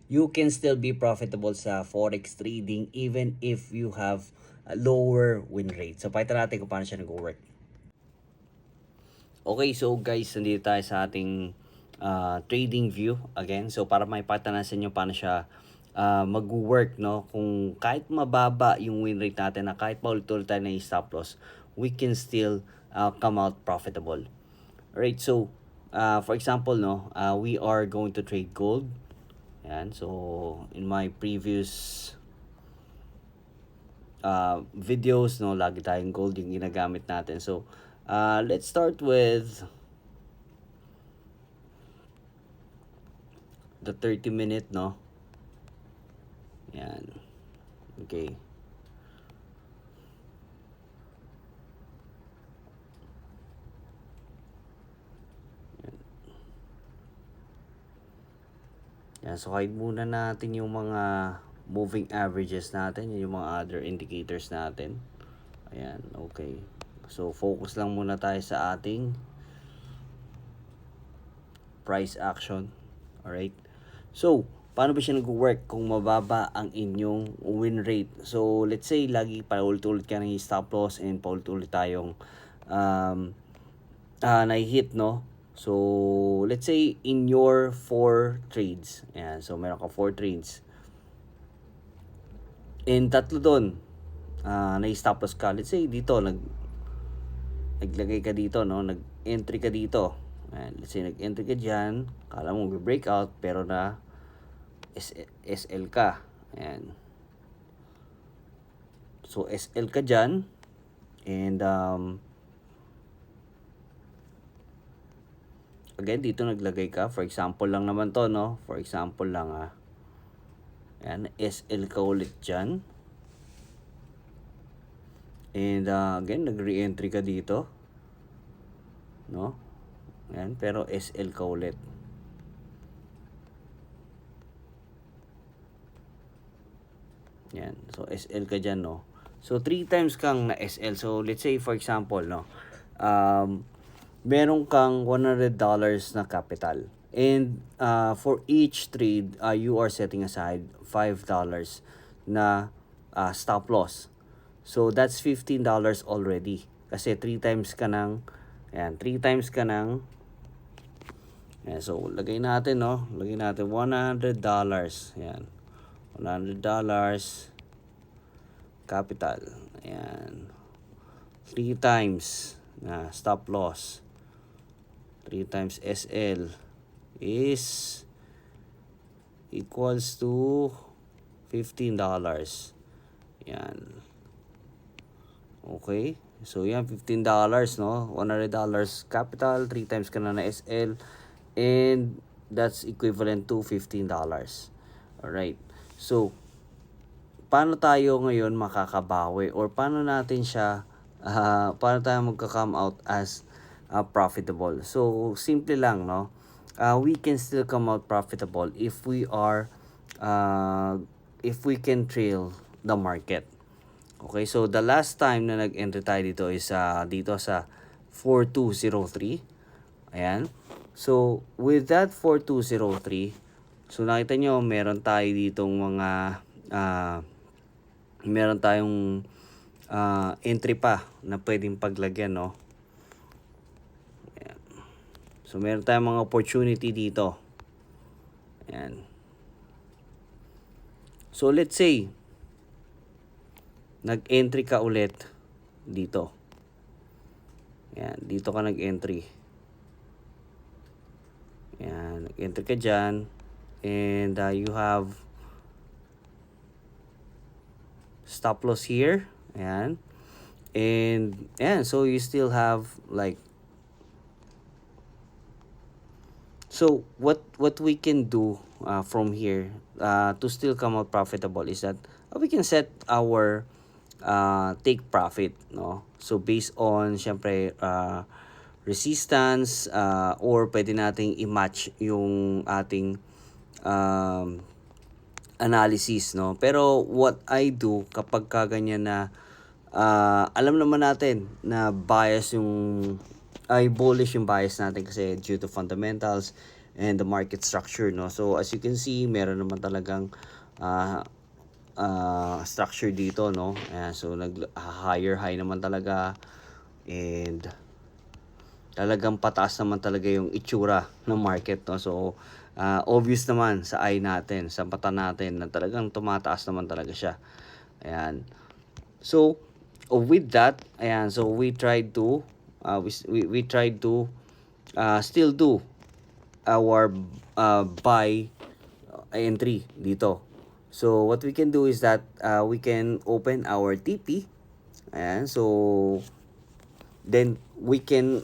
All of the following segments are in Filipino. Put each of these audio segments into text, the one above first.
you can still be profitable sa forex trading even if you have a lower win rate. So pakita natin kung paano siya nag-work. Okay, so guys, nandito tayo sa ating trading view again. So para maipakita na sa inyo paano siya mag-work, no? Kung kahit mababa yung win rate natin, na kahit paulit-ulit tayo na stop loss, we can still come out profitable. Alright, so for example, no, we are going to trade gold. Yan, so in my previous videos, no, lagi tayong gold yung ginagamit natin. So let's start with the 30-minute, no. Yan. Okay. Yan, so kahit muna natin yung mga moving averages natin, yung mga other indicators natin. Ayan, okay. So focus lang muna tayo sa ating price action. Alright. So, paano ba siya nag-work kung mababa ang inyong win rate? So, let's say lagi paulit-ulit ka ng stop loss and paulit-ulit tayong na-hit, no? So, let's say in your 4 trades. Ayan, so meron ka 4 trades. And tatlo doon, na-stop loss ka. Let's say dito, naglagay ka dito, no? Nag-entry ka dito. Ayan, let's say nag-entry ka dyan. Kala mo breakout pero na SL ka. Ayan. So, SL ka dyan. And, again, dito naglagay ka. For example lang naman to, no? For example lang, Ayan, SL ka ulit dyan. And, again, nag-re-entry ka dito. No? Ayan, pero SL ka ulit. Ayan, so SL ka dyan, no? So, 3 times kang na SL. So, let's say, for example, no? Meron kang $100 na capital. And for each trade, you are setting aside $5 na stop loss. So that's $15 already. Kasi 3 times ka ng, ayan, 3 times ka ng, ayan, so lagay natin, no? Lagay natin $100. Ayan. $100 capital. Ayan. 3 times na stop loss. 3 times SL is equals to $15. Yan. Okay. So, yan, $15, no? $100 capital, 3 times ka na SL, and that's equivalent to $15. Alright. So, paano tayo ngayon makakabawi? Or paano natin siya, paano tayo magka-come out as profitable? So, simple lang, no? We can still come out profitable if we are, if we can trail the market. Okay, so the last time na nag-enter tayo dito is dito sa 4203. Ayan. So, with that 4203, so nakita nyo, meron tayo ditong mga, meron tayong entry pa na pwedeng paglagyan, no? Ayan. So, meron tayong mga opportunity dito. Ayan. So, let's say, nag-entry ka ulit dito. Ayan, dito ka nag-entry. Ayan, nag-entry ka dyan. And you have stop loss here. Ayan. And, ayan, so you still have like, so what we can do from here to still come out profitable is that we can set our take profit, no? So based on syempre resistance or pwede nating i-match yung ating analysis, no? Pero what I do kapag kaganyan na alam naman natin na bias yung ay bullish yung bias natin kasi due to fundamentals, and the market structure, no? So as you can see, meron naman talagang uh, structure dito, no? Ayan, so nag higher high naman talaga, and talagang pataas naman talaga yung itsura ng market, no? So obvious naman sa eye natin, sa mata natin, na talagang tumataas naman talaga siya. Ayan. So with that, ayan, so we tried to we tried to still do our buy entry dito. So what we can do is that we can open our TP. Ayan, so then we can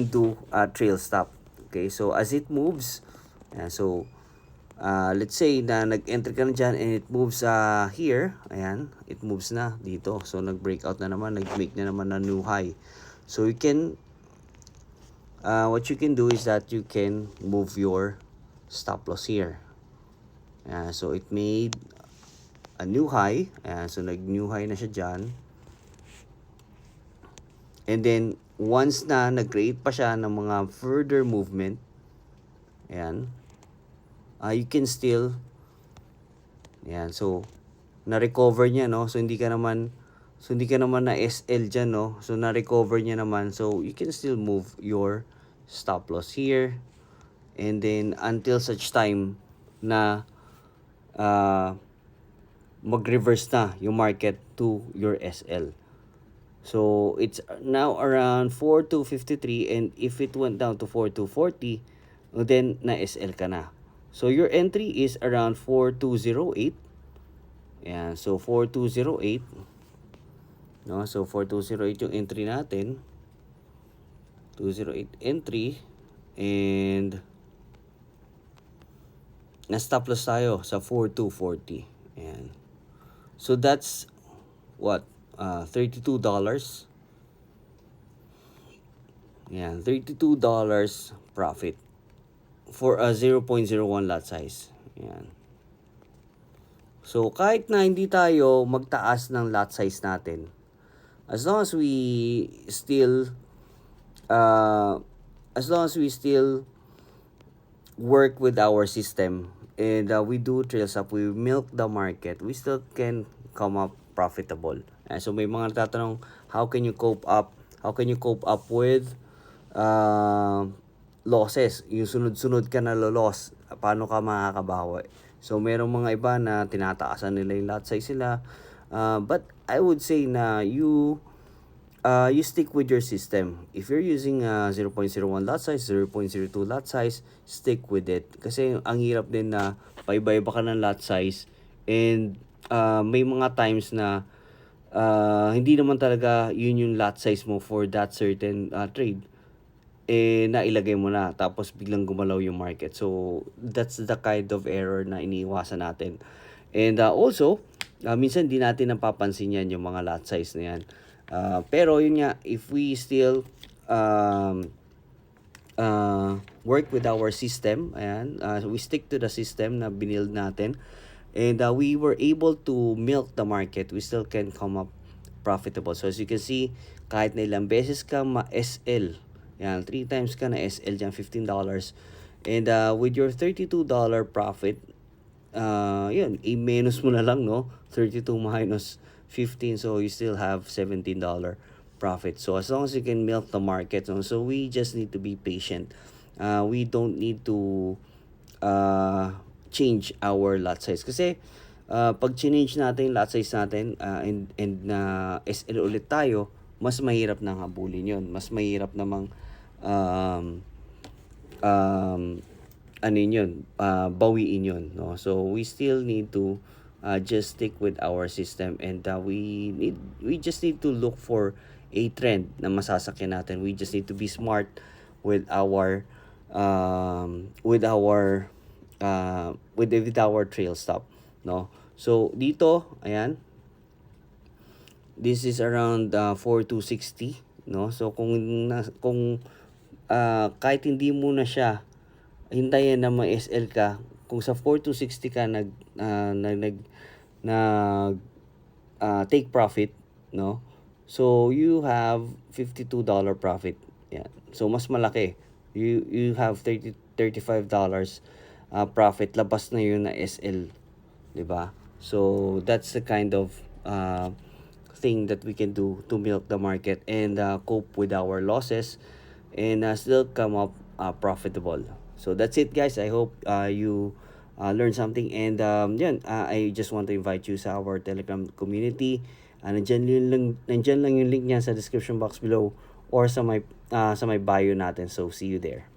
do a trail stop. Okay, so as it moves, ayan, so let's say na nag-enter ka na dyan and it moves here, ayan, it moves na dito. So nag-breakout na naman, nag-make na naman na new high. So you can what you can do is that you can move your stop loss here. So it made a new high. So nag-new high na siya dyan. And then, once na nag-create pa siya ng mga further movement, ayan, you can still, ayan, so, na-recover niya, no? So, hindi ka naman na SL dyan, no? So, na-recover niya naman. So, you can still move your stop loss here. And then, until such time na mag-reverse na yung market to your SL. So it's now around 4253, and if it went down to 4240, then na SL ka na. So your entry is around 4208. Ayan, so 4208. No, so 4208 yung entry natin. 208 entry, and na stop loss tayo sa 4240. Ayan. So that's what? $32. Yan, $32 profit for a 0.01 lot size. Yan. So kahit na hindi tayo magtaas ng lot size natin, as long as we still uh, work with our system, and we do trails up, we milk the market, we still can come up profitable. So may mga nagtatanong, how can you cope up with losses? Yung sunod-sunod ka na loss, paano ka makakabawi? So merong mga iba na tinataasan nila yung lot size sila, but I would say na you stick with your system. If you're using 0.01 lot size, 0.02 lot size, stick with it. Kasi ang hirap din na paiba-iba ka ng lot size, and may mga times na hindi naman talaga yun yung lot size mo for that certain trade, nailagay mo na, tapos biglang gumalaw yung market. So that's the kind of error na iniiwasan natin. And also, minsan di natin napapansin yan, yung mga lot size na yan. Pero yun nga, if we still work with our system, ayan, we stick to the system na binild natin, and we were able to milk the market, we still can come up profitable. So as you can see, kahit na ilang beses ka ma-SL, yan, 3 times ka na SL dyan, $15. And with your $32 profit, yun, i-minus mo na lang, no? 32 minus 15, so you still have $17 profit. So as long as you can milk the market, no? So we just need to be patient. We don't need to change our lot size. Kasi pag change natin yung lot size natin, and SL ulit tayo, mas mahirap nang habulin yun. Mas mahirap namang bawiin yun, no? So we still need to just stick with our system, and we just need to look for a trend na masasakyan natin. We just need to be smart with our with our trail stop, no? So dito, ayan, this is around 4260, no? So kung kahit hindi mo na siya hintayin na ma-SL ka, kung sa 4260 ka nag take profit, no? So you have $52 profit. Yeah. So mas malaki. You have $35 profit, labas na yun na SL, 'di ba? So that's the kind of thing that we can do to milk the market and cope with our losses and still come up profitable. So that's it, guys. I hope you learned something, and I just want to invite you sa our Telegram community. Nandyan lang yung link niya sa description box below or sa my bio natin. So see you there.